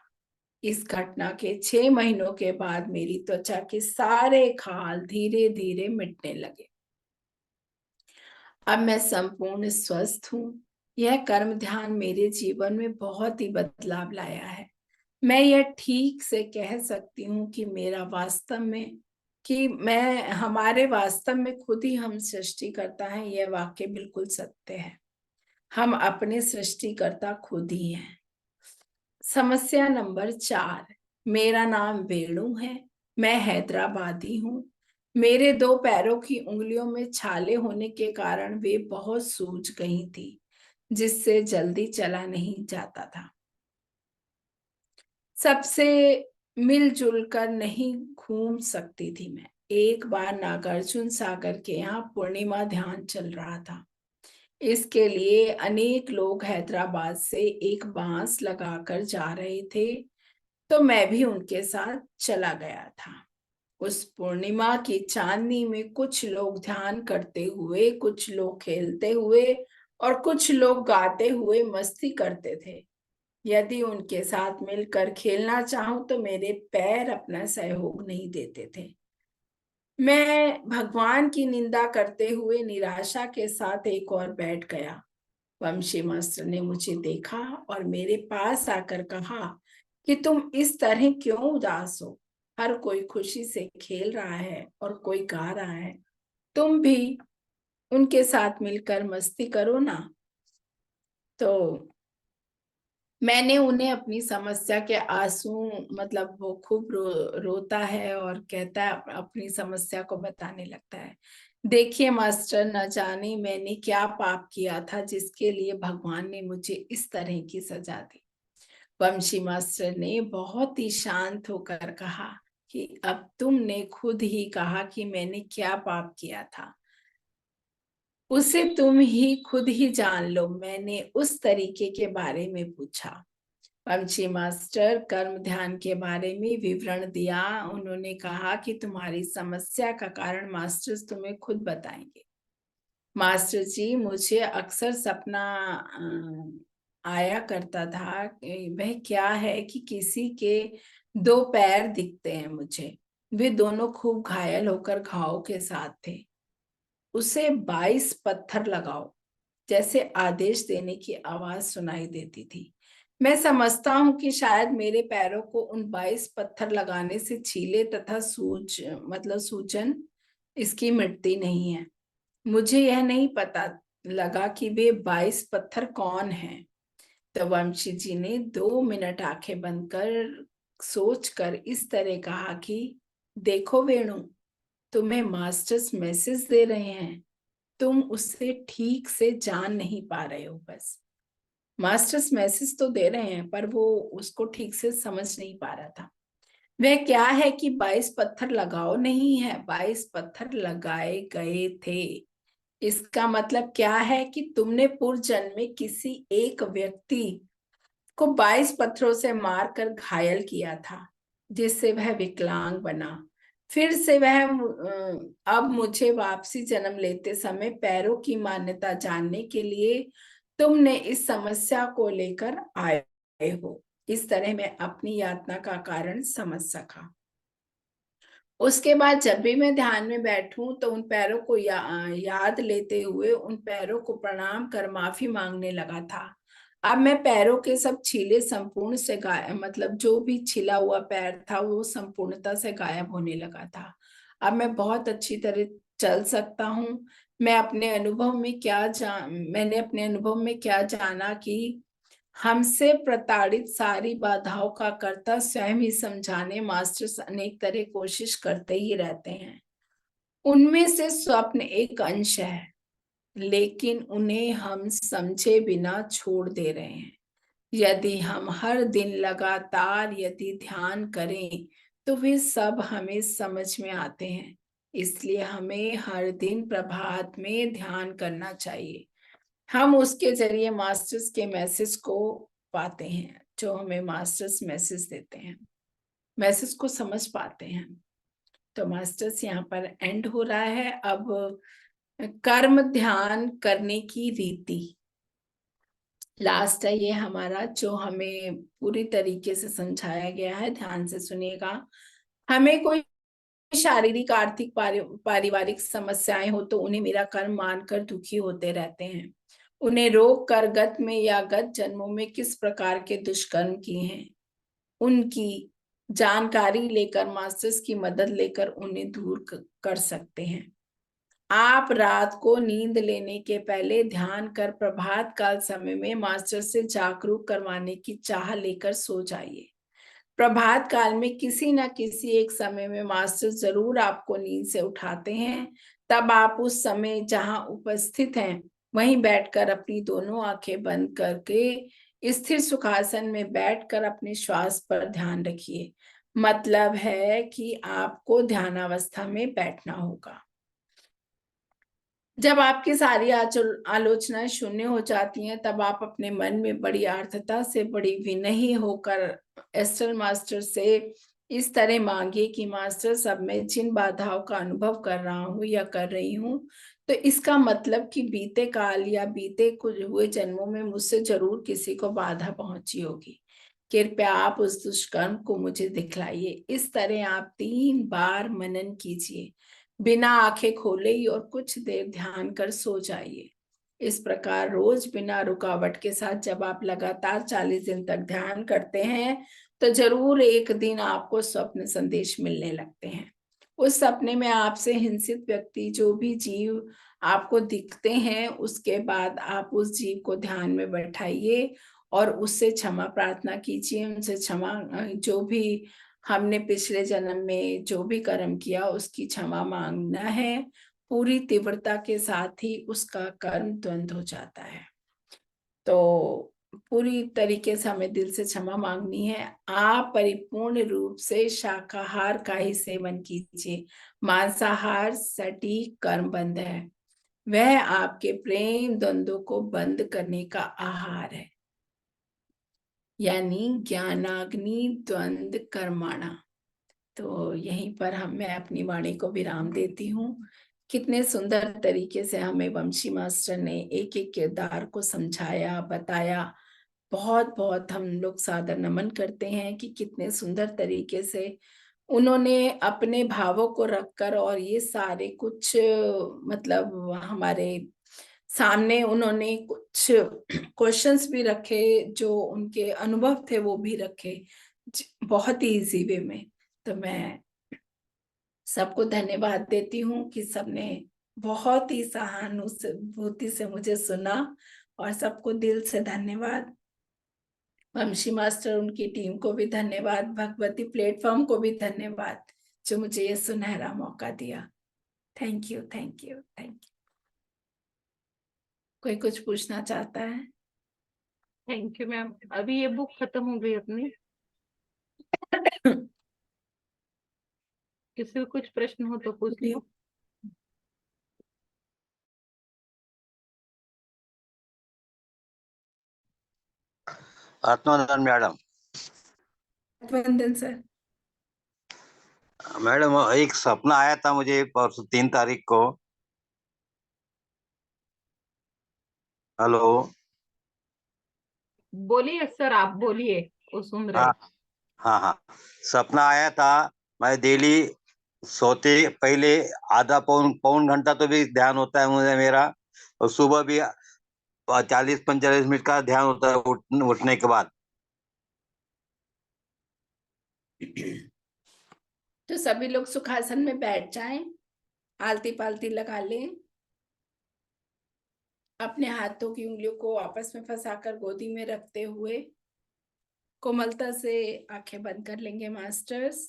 इस घटना के 6 महीनों के बाद मेरी त्वचा के सारे खाल धीरे धीरे मिटने लगे। अब मैं संपूर्ण स्वस्थ हूँ। यह कर्म ध्यान मेरे जीवन में बहुत ही बदलाव लाया है। मैं यह ठीक से कह सकती हूँ कि मैं हमारे वास्तव में खुद ही हम सृष्टिकर्ता हैं। यह वाक्य बिल्कुल सत्य है। हम अपने सृष्टिकर्ता खुद ही हैं। समस्या नंबर 4। मेरा नाम वेणु है। मैं हैदराबादी हूँ। मेरे 2 पैरों की उंगलियों में छाले होने के कारण वे बहुत सूज गई थी, जिससे जल्दी चला नहीं जाता था। सबसे मिलजुल कर नहीं घूम सकती थी मैं। एक बार नागार्जुन सागर के यहाँ पूर्णिमा ध्यान चल रहा था। इसके लिए अनेक लोग हैदराबाद से एक बांस लगाकर जा रहे थे, तो मैं भी उनके साथ चला गया था। उस पूर्णिमा की चांदनी में कुछ लोग ध्यान करते हुए, कुछ लोग खेलते हुए और कुछ लोग गाते हुए मस्ती करते थे। यदि उनके साथ मिलकर खेलना चाहूं तो मेरे पैर अपना सहयोग नहीं देते थे। मैं भगवान की निंदा करते हुए निराशा के साथ एक और बैठ गया। वंशी मास्टर ने मुझे देखा और मेरे पास आकर कहा कि तुम इस तरह क्यों उदास हो। हर कोई खुशी से खेल रहा है और कोई गा रहा है। तुम भी उनके साथ मिलकर मस्ती करो ना। तो मैंने उन्हें अपनी समस्या के आंसू, मतलब वो खूब रोता है और कहता है, अपनी समस्या को बताने लगता है। देखिए मास्टर, न जाने मैंने क्या पाप किया था जिसके लिए भगवान ने मुझे इस तरह की सजा दी। वंशी मास्टर ने बहुत ही शांत होकर कहा कि अब तुमने खुद ही कहा कि मैंने क्या पाप किया था, उसे तुम ही खुद ही जान लो। मैंने उस तरीके के बारे में पूछा। वंशी मास्टर कर्म ध्यान के बारे में विवरण दिया। उन्होंने कहा कि तुम्हारी समस्या का कारण मास्टर्स तुम्हें खुद बताएंगे। मास्टर जी, मुझे अक्सर सपना आया करता था। वह क्या है कि किसी के 2 पैर दिखते हैं मुझे। वे दोनों खूब घायल होकर घाव के साथ थे। उसे 22 पत्थर लगाओ, जैसे आदेश देने की आवाज सुनाई देती थी। मैं समझता हूं कि शायद मेरे पैरों को उन 22 पत्थर लगाने से छीले तथा सूजन इसकी मिटती नहीं है। मुझे यह नहीं पता लगा कि वे 22 पत्थर कौन हैं। तो वंशी जी ने 2 मिनट आंखें बंद कर सोचकर इस तरह कहा कि देखो वेणु, तुम्हें मास्टर्स मैसेज दे रहे हैं। तुम उससे ठीक से जान नहीं पा रहे हो। बस मास्टर्स मैसेज तो दे रहे हैं, पर वो उसको ठीक से समझ नहीं पा रहा था। वह क्या है कि 22 पत्थर लगाओ नहीं है, 22 पत्थर लगाए गए थे। इसका मतलब क्या है कि तुमने पूर्व जन्म में किसी एक व्यक्ति को 22 पत्थरों से मारकर घायल किया था, जिससे वह विकलांग बना। फिर से अब मुझे वापसी जन्म लेते समय पैरों की मान्यता जानने के लिए तुमने इस समस्या को लेकर आए हो। इस तरह मैं अपनी यातना का कारण समझ सका। उसके बाद जब भी मैं ध्यान में बैठूं तो उन पैरों को याद लेते हुए उन पैरों को प्रणाम कर माफी मांगने लगा था। अब मैं पैरों के सब छीले संपूर्ण से मतलब जो भी छिला हुआ पैर था वो संपूर्णता से गायब होने लगा था। अब मैं बहुत अच्छी तरह चल सकता हूँ। मैंने अपने अनुभव में क्या जाना कि हमसे प्रताड़ित सारी बाधाओं का कर्ता स्वयं ही समझाने मास्टर्स अनेक तरह कोशिश करते ही रहते हैं। उनमें से स्वप्न एक अंश है। लेकिन उन्हें हम समझे बिना छोड़ दे रहे हैं। यदि हम हर दिन लगातार यदि ध्यान करें तो वे सब हमें समझ में आते हैं। इसलिए हमें हर दिन प्रभात में ध्यान करना चाहिए। हम उसके जरिए मास्टर्स के मैसेज को पाते हैं, जो हमें मास्टर्स मैसेज देते हैं, मैसेज को समझ पाते हैं। तो मास्टर्स यहाँ पर एंड हो रहा है। अब कर्म ध्यान करने की रीति लास्ट है ये हमारा, जो हमें पूरी तरीके से समझाया गया है। ध्यान से सुनिएगा। हमें कोई शारीरिक, आर्थिक, पारिवारिक समस्याएं हो तो उन्हें मेरा कर्म मानकर दुखी होते रहते हैं। उन्हें रोक कर गत में या गत जन्मों में किस प्रकार के दुष्कर्म किए हैं, उनकी जानकारी लेकर, मास्टर्स की मदद लेकर उन्हें दूर कर सकते हैं। आप रात को नींद लेने के पहले ध्यान कर प्रभात काल समय में मास्टर से जागरूक करवाने की चाह लेकर सो जाइए। प्रभात काल में किसी न किसी एक समय में मास्टर जरूर आपको नींद से उठाते हैं। तब आप उस समय जहां उपस्थित हैं वहीं बैठकर अपनी दोनों आंखें बंद करके स्थिर सुखासन में बैठकर अपने श्वास पर ध्यान रखिए। मतलब है कि आपको ध्यानावस्था में बैठना होगा। जब आपकी सारी आलोचनाएं शून्य हो जाती हैं, तब आप अपने मन में बड़ी आर्थता से, बड़ी विनयी होकर एस्टर मास्टर से इस तरह मांगिए कि मास्टर, सब मैं जिन बाधाओं का अनुभव कर रहा हूँ या कर रही हूँ, तो इसका मतलब कि बीते काल या बीते कुछ हुए जन्मों में मुझसे जरूर किसी को बाधा पहुंची होगी। कृपया आप उस दुष्कर्म को मुझे दिखलाइए। इस तरह आप 3 बार मनन कीजिए, बिना आंखें खोले ही, और कुछ देर ध्यान कर सो जाइए। इस प्रकार रोज बिना रुकावट के साथ जब आप लगातार 40 दिन तक ध्यान करते हैं तो जरूर एक दिन आपको स्वप्न संदेश मिलने लगते हैं। उस सपने में आपसे हिंसित व्यक्ति, जो भी जीव आपको दिखते हैं, उसके बाद आप उस जीव को ध्यान में बैठाइए और उससे क्षमा प्रार्थना कीजिए। उनसे क्षमा, जो भी हमने पिछले जन्म में जो भी कर्म किया उसकी क्षमा मांगना है। पूरी तीव्रता के साथ ही उसका कर्म द्वंद हो जाता है। तो पूरी तरीके से हमें दिल से क्षमा मांगनी है। आप परिपूर्ण रूप से शाकाहार का ही सेवन कीजिए। मांसाहार सटीक कर्म बंध है। वह आपके प्रेम द्वंद्व को बंद करने का आहार है, यानी ज्ञानाग्नि द्वंद कर्माणा। तो यहीं पर मैं अपनी वाणी को विराम देती हूँ। कितने सुंदर तरीके से हमें वंशी मास्टर ने एक एक किरदार को समझाया, बताया। बहुत बहुत हम लोग सादर नमन करते हैं कि कितने सुंदर तरीके से उन्होंने अपने भावों को रखकर और ये सारे कुछ मतलब हमारे सामने उन्होंने कुछ क्वेश्चंस भी रखे, जो उनके अनुभव थे वो भी रखे, बहुत ही इजी वे में। तो मैं सबको धन्यवाद देती हूँ कि सबने बहुत ही सहानुभूति से मुझे सुना, और सबको दिल से धन्यवाद। वंशी मास्टर, उनकी टीम को भी धन्यवाद, भगवती प्लेटफॉर्म को भी धन्यवाद, जो मुझे ये सुनहरा मौका दिया। Thank you, thank you, thank you. कोई कुछ पूछना चाहता है? Thank you ma'am. अभी ये बुक खत्म हो गई अपनी। किसी को कुछ प्रश्न हो तो पूछ लो। आत्मानंद मैडम। वंदन सर। मैडम, एक सपना आया था मुझे परसों 3 तारीख को। हेलो। बोलिए सर, आप बोलिए, वो सुन रहे। हाँ हाँ हाँ। सपना आया था। मैं डेली सोते पहले आधा पौन पौन घंटा तो भी ध्यान होता है मुझे मेरा। और सुबह भी 40-45 मिनट का ध्यान होता है उठने के बाद। तो सभी लोग सुखासन में बैठ जाएं, आलती पालती लगा लें, अपने हाथों की उंगलियों को आपस में फंसाकर गोदी में रखते हुए कोमलता से आंखें बंद कर लेंगे मास्टर्स।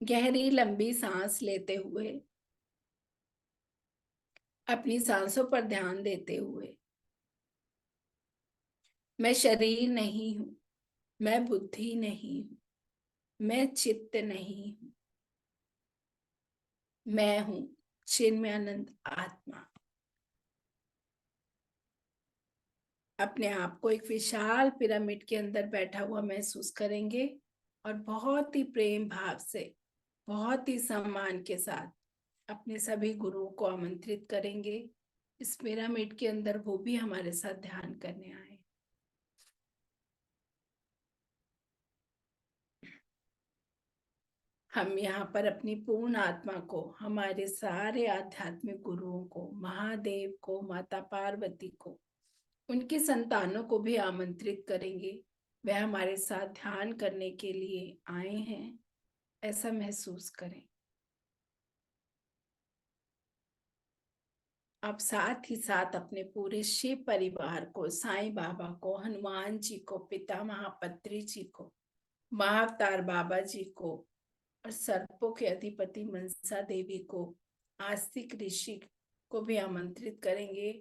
गहरी लंबी सांस लेते हुए, अपनी सांसों पर ध्यान देते हुए, मैं शरीर नहीं हूं, मैं बुद्धि नहीं हूं, मैं चित्त नहीं हूं, मैं हूं चिन्मयानंद आत्मा। अपने आप को एक विशाल पिरामिड के अंदर बैठा हुआ महसूस करेंगे और बहुत ही प्रेम भाव से, बहुत ही सम्मान के साथ अपने सभी गुरुओं को आमंत्रित करेंगे इस पिरामिड के अंदर, वो भी हमारे साथ ध्यान करने आए। हम यहाँ पर अपनी पूर्ण आत्मा को, हमारे सारे आध्यात्मिक गुरुओं को, महादेव को, माता पार्वती को, उनके संतानों को भी आमंत्रित करेंगे। वह हमारे साथ ध्यान करने के लिए आए हैं, ऐसा महसूस करें। आप साथ ही साथ अपने पूरे शिव परिवार को, साईं बाबा को, हनुमान जी को, पिता महापत्री जी को, महाअवतार बाबा जी को और सर्पों के अधिपति मनसा देवी को, आस्तिक ऋषि को भी आमंत्रित करेंगे।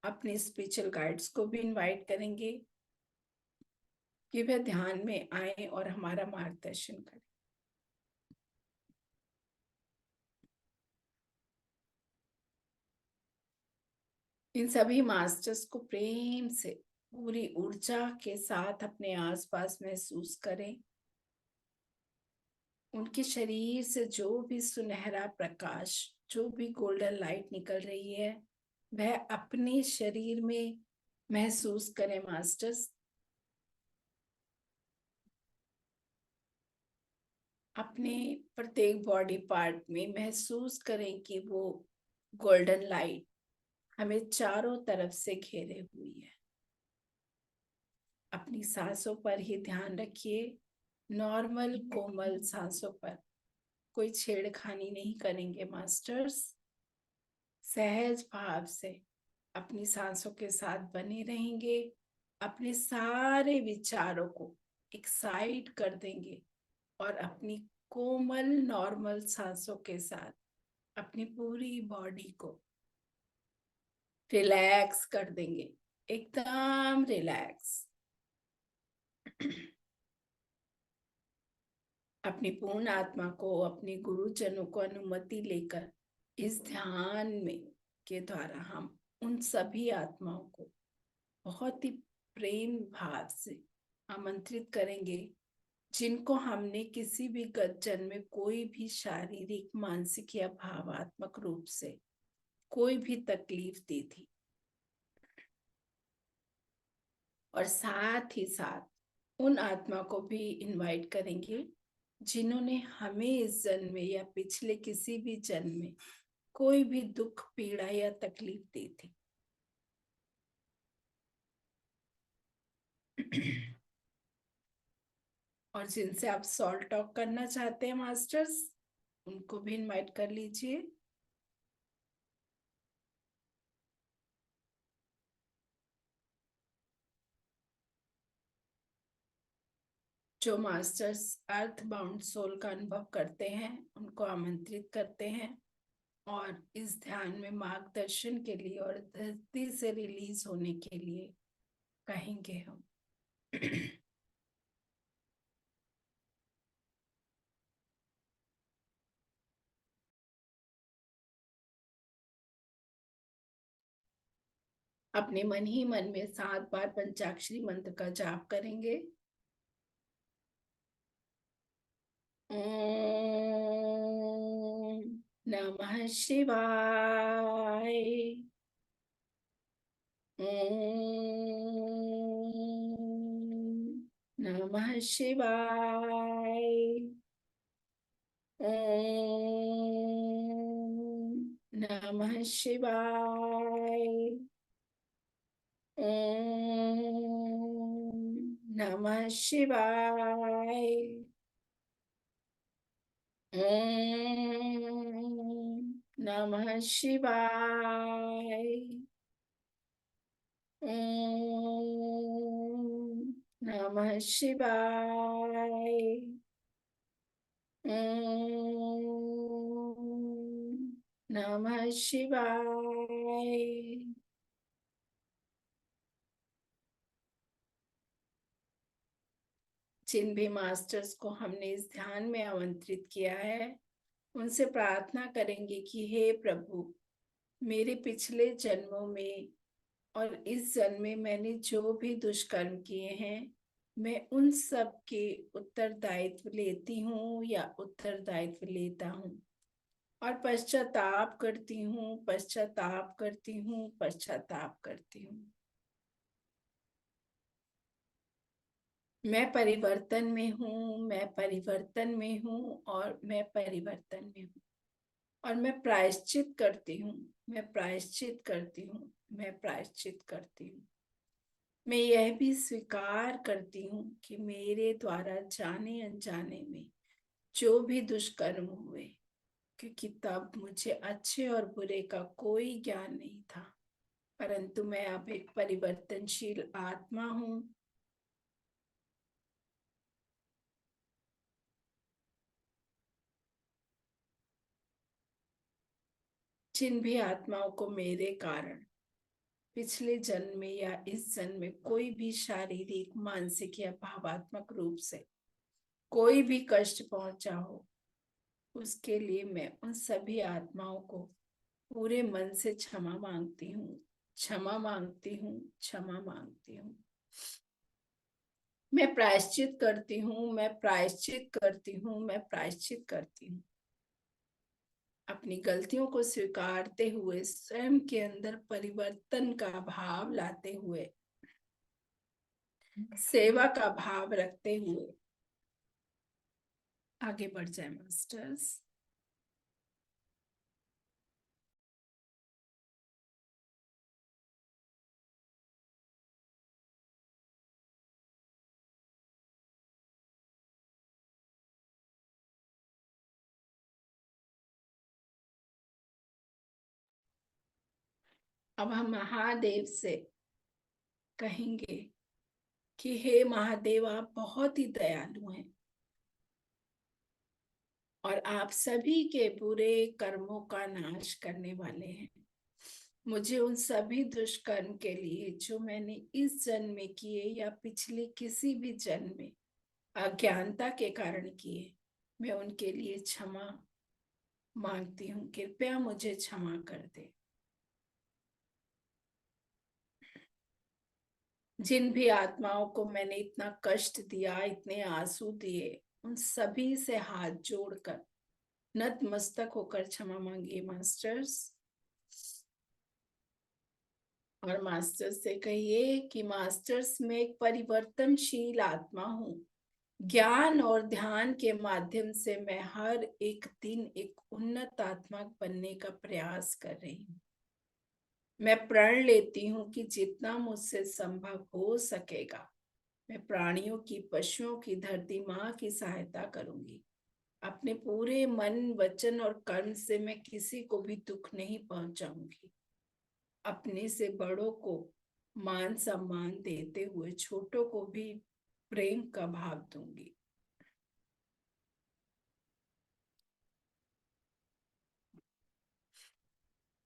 अपने स्पिरिचुअल गाइड्स को भी इनवाइट करेंगे कि वह ध्यान में आए और हमारा मार्गदर्शन करें। इन सभी मास्टर्स को प्रेम से पूरी ऊर्जा के साथ अपने आसपास महसूस करें। उनके शरीर से जो भी सुनहरा प्रकाश, जो भी गोल्डन लाइट निकल रही है, वह अपने शरीर में महसूस करें मास्टर्स। अपने प्रत्येक बॉडी पार्ट में महसूस करें कि वो गोल्डन लाइट हमें चारों तरफ से घेरे हुई है। अपनी सांसों पर ही ध्यान रखिए, नॉर्मल कोमल सांसों पर। कोई छेड़खानी नहीं करेंगे मास्टर्स। सहज भाव से अपनी सांसों के साथ बने रहेंगे। अपने सारे विचारों को एक साइड कर देंगे और अपनी कोमल नॉर्मल सांसों के साथ अपनी पूरी बॉडी को रिलैक्स कर देंगे, एकदम रिलैक्स। अपनी पूर्ण आत्मा को, अपने गुरुजनों को अनुमति लेकर इस ध्यान में के द्वारा हम उन सभी आत्माओं को बहुत ही प्रेम भाव से आमंत्रित करेंगे जिनको हमने किसी भी गत जन्म में कोई भी शारीरिक, मानसिक या भावात्मक रूप से कोई भी तकलीफ दी थी। और साथ ही साथ उन आत्मा को भी इनवाइट करेंगे जिन्होंने हमें इस जन्म में या पिछले किसी भी जन्म में कोई भी दुख, पीड़ा या तकलीफ दी थी। और जिनसे आप सॉल्ट टॉक करना चाहते हैं मास्टर्स, उनको भी इनवाइट कर लीजिए। जो मास्टर्स अर्थ बाउंड सोल का अनुभव करते हैं, उनको आमंत्रित करते हैं और इस ध्यान में मार्गदर्शन के लिए और धरती से रिलीज होने के लिए कहेंगे हम। अपने मन ही मन में 7 बार पंचाक्षरी मंत्र का जाप करेंगे। ओम नमः शिवाय। ओम नमः शिवाय। ओम नमः शिवाय। ओम नमः शिवाय। ओम नमः शिवाय। ओम नमः शिवाय। ओम नमः शिवाय। जिन भी मास्टर्स को हमने इस ध्यान में आमंत्रित किया है, उनसे प्रार्थना करेंगे कि हे प्रभु, मेरे पिछले जन्मों में और इस जन्म में मैंने जो भी दुष्कर्म किए हैं, मैं उन सब के उत्तरदायित्व लेती हूँ या उत्तरदायित्व लेता हूँ, और पश्चाताप करती हूँ, पश्चाताप करती हूँ, पश्चाताप करती हूँ। मैं परिवर्तन में हूँ, मैं परिवर्तन में हूँ, और मैं परिवर्तन में हूँ। और मैं प्रायश्चित करती हूँ, मैं प्रायश्चित करती हूँ, मैं प्रायश्चित करती हूँ। मैं यह भी स्वीकार करती हूँ कि मेरे द्वारा जाने अनजाने में जो भी दुष्कर्म हुए, क्योंकि तब मुझे अच्छे और बुरे का कोई ज्ञान नहीं था, परंतु मैं अब एक परिवर्तनशील आत्मा हूँ। जिन भी आत्माओं को मेरे कारण पिछले जन्म में या इस जन्म में कोई भी शारीरिक, मानसिक या भावात्मक रूप से कोई भी कष्ट पहुंचा हो, उसके लिए मैं उन सभी आत्माओं को पूरे मन से क्षमा मांगती हूँ, क्षमा मांगती हूँ, क्षमा मांगती हूँ। मैं प्रायश्चित करती हूँ, मैं प्रायश्चित करती हूँ, मैं प्रायश्चित करती हूँ। अपनी गलतियों को स्वीकारते हुए, स्वयं के अंदर परिवर्तन का भाव लाते हुए, सेवा का भाव रखते हुए आगे बढ़ जाए मास्टर्स। अब हम महादेव से कहेंगे कि हे महादेव, आप बहुत ही दयालु हैं और आप सभी के बुरे कर्मों का नाश करने वाले हैं। मुझे उन सभी दुष्कर्म के लिए जो मैंने इस जन्म में किए या पिछले किसी भी जन्म में अज्ञानता के कारण किए, मैं उनके लिए क्षमा मांगती हूँ। कृपया मुझे क्षमा कर दे। जिन भी आत्माओं को मैंने इतना कष्ट दिया, इतने आंसू दिए, उन सभी से हाथ जोड़कर नतमस्तक होकर क्षमा मांगिए मास्टर्स। और मास्टर्स से कहिए कि मास्टर्स, मैं एक परिवर्तनशील आत्मा हूँ। ज्ञान और ध्यान के माध्यम से मैं हर एक दिन एक उन्नत आत्मा बनने का प्रयास कर रही हूँ। मैं प्रण लेती हूँ कि जितना मुझसे संभव हो सकेगा, मैं प्राणियों की, पशुओं की, धरती माँ की सहायता करूंगी। अपने पूरे मन, वचन और कर्म से मैं किसी को भी दुख नहीं पहुंचाऊंगी। अपने से बड़ों को मान सम्मान देते हुए छोटों को भी प्रेम का भाव दूंगी।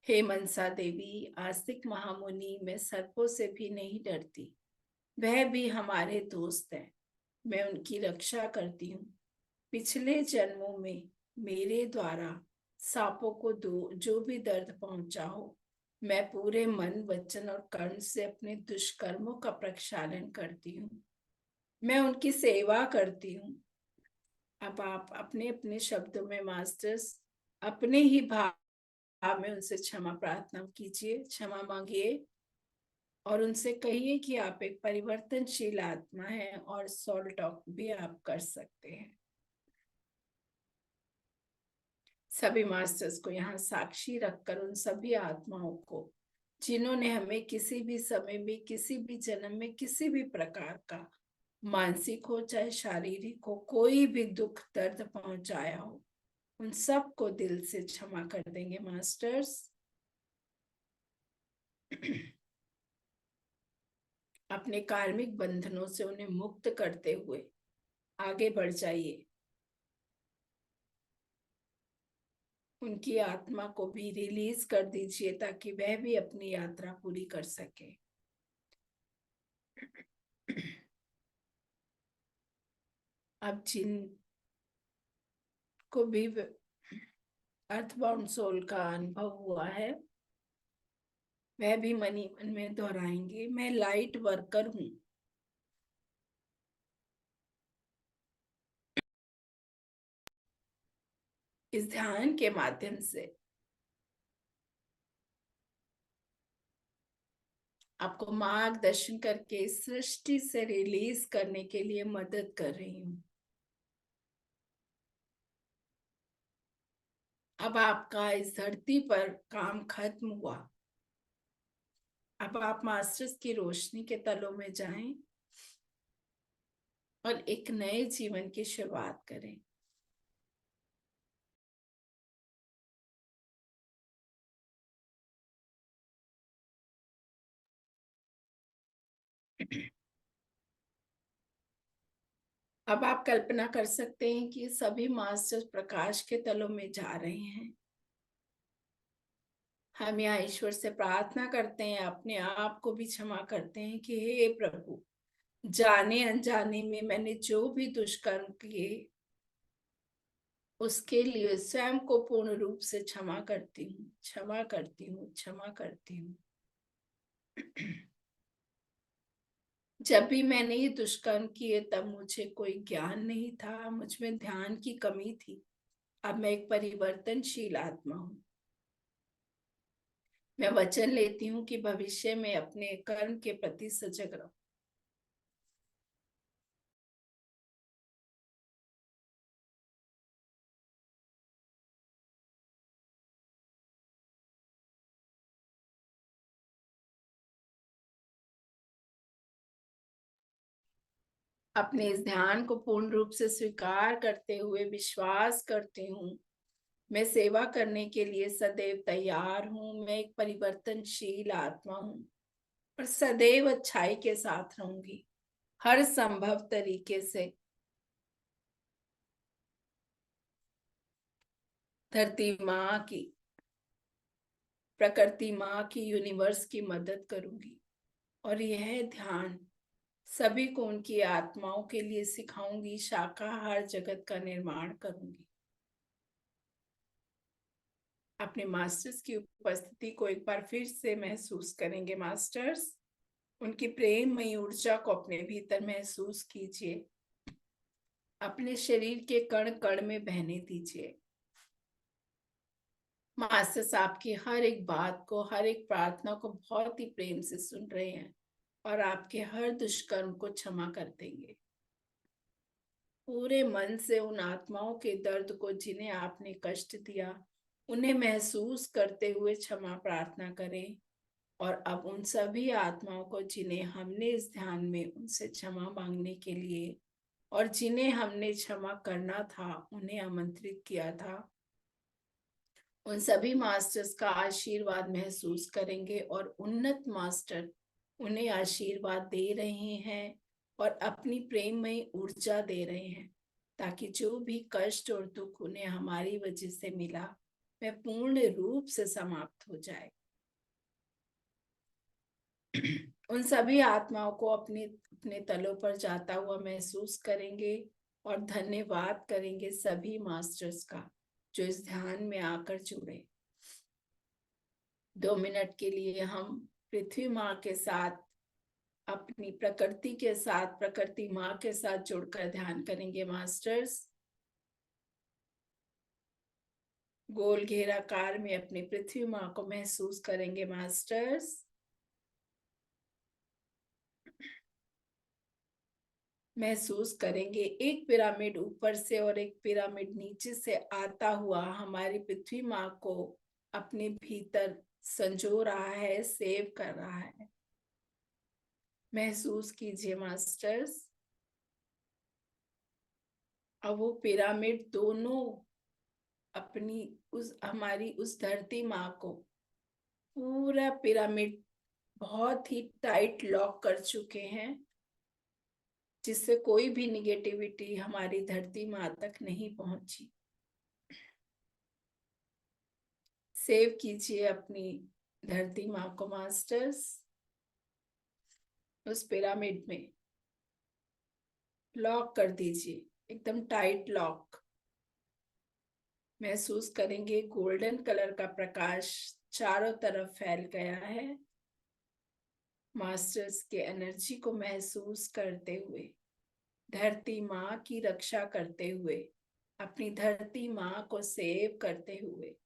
हे मनसा देवी, आस्तिक महामुनि, मैं सर्पों से भी नहीं डरती। वह भी हमारे दोस्त हैं। मैं उनकी रक्षा करती हूँ। पिछले जन्मों में मेरे द्वारा सांपों को जो भी दर्द पहुंचा हो, मैं पूरे मन, वचन और कर्म से अपने दुष्कर्मों का प्रक्षालन करती हूँ। मैं उनकी सेवा करती हूँ। अब आप अपने अपने शब्दों में मास्टर्स, अपने ही भाव में उनसे क्षमा प्रार्थना कीजिए, क्षमा मांगिए और उनसे कहिए कि आप एक परिवर्तनशील आत्मा हैं और सोल टॉक भी आप कर सकते हैं। सभी मास्टर्स को यहाँ साक्षी रखकर उन सभी आत्माओं को जिन्होंने हमें किसी भी समय में, किसी भी जन्म में, किसी भी प्रकार का मानसिक हो चाहे शारीरिक हो, कोई भी दुख दर्द पहुंचाया हो, उन सब को दिल से क्षमा कर देंगे मास्टर्स। अपने कार्मिक बंधनों से उन्हें मुक्त करते हुए आगे बढ़ जाइए। उनकी आत्मा को भी रिलीज कर दीजिए ताकि वह भी अपनी यात्रा पूरी कर सके। अब जिन को भी अर्थबाउंड सोल का अनुभव हुआ है वह भी मन में दोहराएंगे, मैं लाइट वर्कर हूं। इस ध्यान के माध्यम से आपको मार्गदर्शन करके सृष्टि से रिलीज करने के लिए मदद कर रही हूं। अब आपका इस धरती पर काम खत्म हुआ। अब आप मास्टर्स की रोशनी के तलों में जाएं और एक नए जीवन की शुरुआत करें। अब आप कल्पना कर सकते हैं कि सभी मास्टर्स प्रकाश के तलों में जा रहे हैं। हम यहाँ ईश्वर से प्रार्थना करते हैं, अपने आप को भी क्षमा करते हैं कि हे प्रभु, जाने अनजाने में मैंने जो भी दुष्कर्म किए उसके लिए स्वयं को पूर्ण रूप से क्षमा करती हूँ, क्षमा करती हूँ, क्षमा करती हूँ। जब भी मैंने ये दुष्कर्म किए तब मुझे कोई ज्ञान नहीं था, मुझ में ध्यान की कमी थी। अब मैं एक परिवर्तनशील आत्मा हूँ। मैं वचन लेती हूँ कि भविष्य में अपने कर्म के प्रति सजग रहूं। अपने इस ध्यान को पूर्ण रूप से स्वीकार करते हुए विश्वास करती हूँ, मैं सेवा करने के लिए सदैव तैयार हूँ। मैं एक परिवर्तनशील आत्मा हूँ और सदैव अच्छाई के साथ रहूंगी। हर संभव तरीके से धरती माँ की, प्रकृति माँ की, यूनिवर्स की मदद करूंगी और यह ध्यान सभी को उनकी आत्माओं के लिए सिखाऊंगी। शाकाहार जगत का निर्माण करूंगी। अपने मास्टर्स की उपस्थिति को एक बार फिर से महसूस करेंगे। मास्टर्स, उनकी प्रेममयी ऊर्जा को अपने भीतर महसूस कीजिए। अपने शरीर के कण कण में बहने दीजिए। मास्टर्स आपकी हर एक बात को, हर एक प्रार्थना को बहुत ही प्रेम से सुन रहे हैं और आपके हर दुष्कर्म को क्षमा कर देंगे। पूरे मन से उन आत्माओं के दर्द को जिन्हें आपने कष्ट दिया, उन्हें महसूस करते हुए क्षमा प्रार्थना करें। और अब उन सभी आत्माओं को जिन्हें हमने इस ध्यान में उनसे क्षमा मांगने के लिए और जिन्हें हमने क्षमा करना था, उन्हें आमंत्रित किया था, उन सभी मास्टर्स का आशीर्वाद महसूस करेंगे और उन्नत मास्टर उन्हें आशीर्वाद दे रहे हैं और अपनी प्रेममय ऊर्जा दे रहे हैं ताकि जो भी कष्ट और दुख उन्हें हमारी वजह से मिला वह पूर्ण रूप से समाप्त हो जाए। उन सभी आत्माओं को अपने अपने तलों पर जाता हुआ महसूस करेंगे और धन्यवाद करेंगे सभी मास्टर्स का जो इस ध्यान में आकर जुड़े। 2 मिनट के लिए हम पृथ्वी माँ के साथ, अपनी प्रकृति के साथ, प्रकृति माँ के साथ जुड़कर ध्यान करेंगे। मास्टर्स, गोल घेराकार में अपनी पृथ्वी माँ को महसूस करेंगे। मास्टर्स, महसूस करेंगे एक पिरामिड ऊपर से और एक पिरामिड नीचे से आता हुआ हमारी पृथ्वी माँ को अपने भीतर संजो रहा है, सेव कर रहा है। महसूस कीजिए मास्टर्स। अब वो पिरामिड दोनों अपनी हमारी उस धरती माँ को पूरा पिरामिड बहुत ही टाइट लॉक कर चुके हैं, जिससे कोई भी निगेटिविटी हमारी धरती माँ तक नहीं पहुंची। सेव कीजिए अपनी धरती माँ को मास्टर्स, उस पिरामिड में लॉक कर दीजिए, एकदम टाइट लॉक। महसूस करेंगे गोल्डन कलर का प्रकाश चारों तरफ फैल गया है। मास्टर्स के एनर्जी को महसूस करते हुए, धरती माँ की रक्षा करते हुए, अपनी धरती माँ को सेव करते हुए,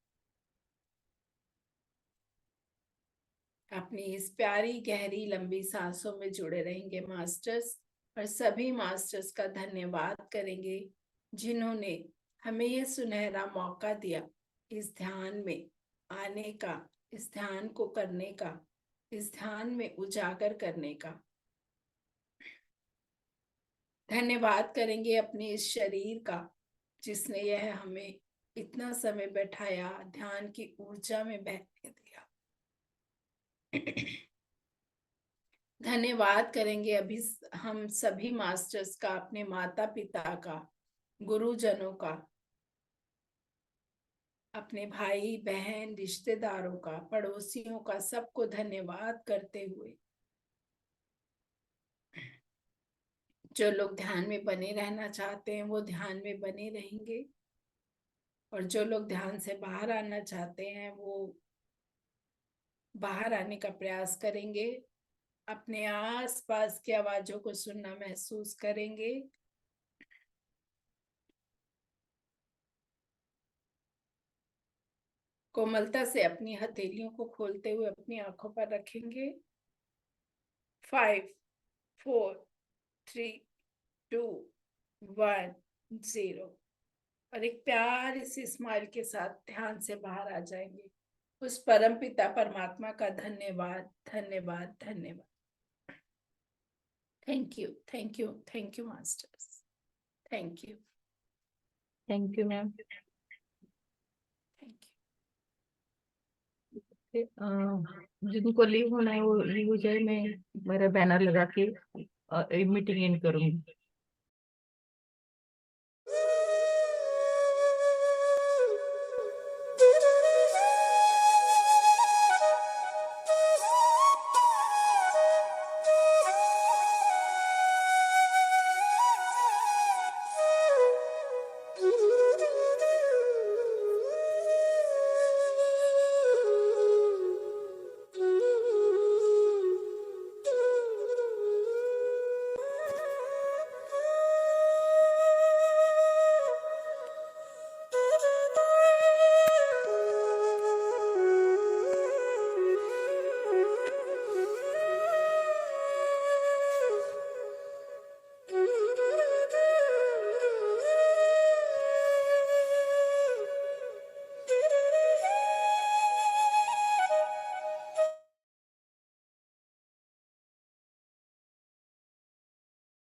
अपनी इस प्यारी गहरी लंबी सांसों में जुड़े रहेंगे मास्टर्स। और सभी मास्टर्स का धन्यवाद करेंगे जिन्होंने हमें ये सुनहरा मौका दिया इस ध्यान में आने का, इस ध्यान को करने का, इस ध्यान में उजागर करने का। धन्यवाद करेंगे अपने इस शरीर का जिसने यह हमें इतना समय बैठाया, ध्यान की ऊर्जा में बहने दिया। धन्यवाद करेंगे अभी हम सभी मास्टर्स का, अपने माता पिता का, गुरुजनों का, अपने भाई बहन रिश्तेदारों का, पड़ोसियों का, सबको धन्यवाद करते हुए जो लोग ध्यान में बने रहना चाहते हैं वो ध्यान में बने रहेंगे, और जो लोग ध्यान से बाहर आना चाहते हैं वो बाहर आने का प्रयास करेंगे। अपने आसपास की आवाजों को सुनना महसूस करेंगे। कोमलता से अपनी हथेलियों को खोलते हुए अपनी आंखों पर रखेंगे। 5, 4, 3, 2, 1, 0 और एक प्यारी सी स्माइल के साथ ध्यान से बाहर आ जाएंगे। उस परम पिता परमात्मा का धन्यवाद, धन्यवाद, धन्यवाद। Thank you, thank you, thank you masters, thank you, thank you ma'am. Thank you. जिनको लीव होना है वो लीव हो जाए, मैं मेरा बैनर लगा के मीटिंग एंड करूंगी।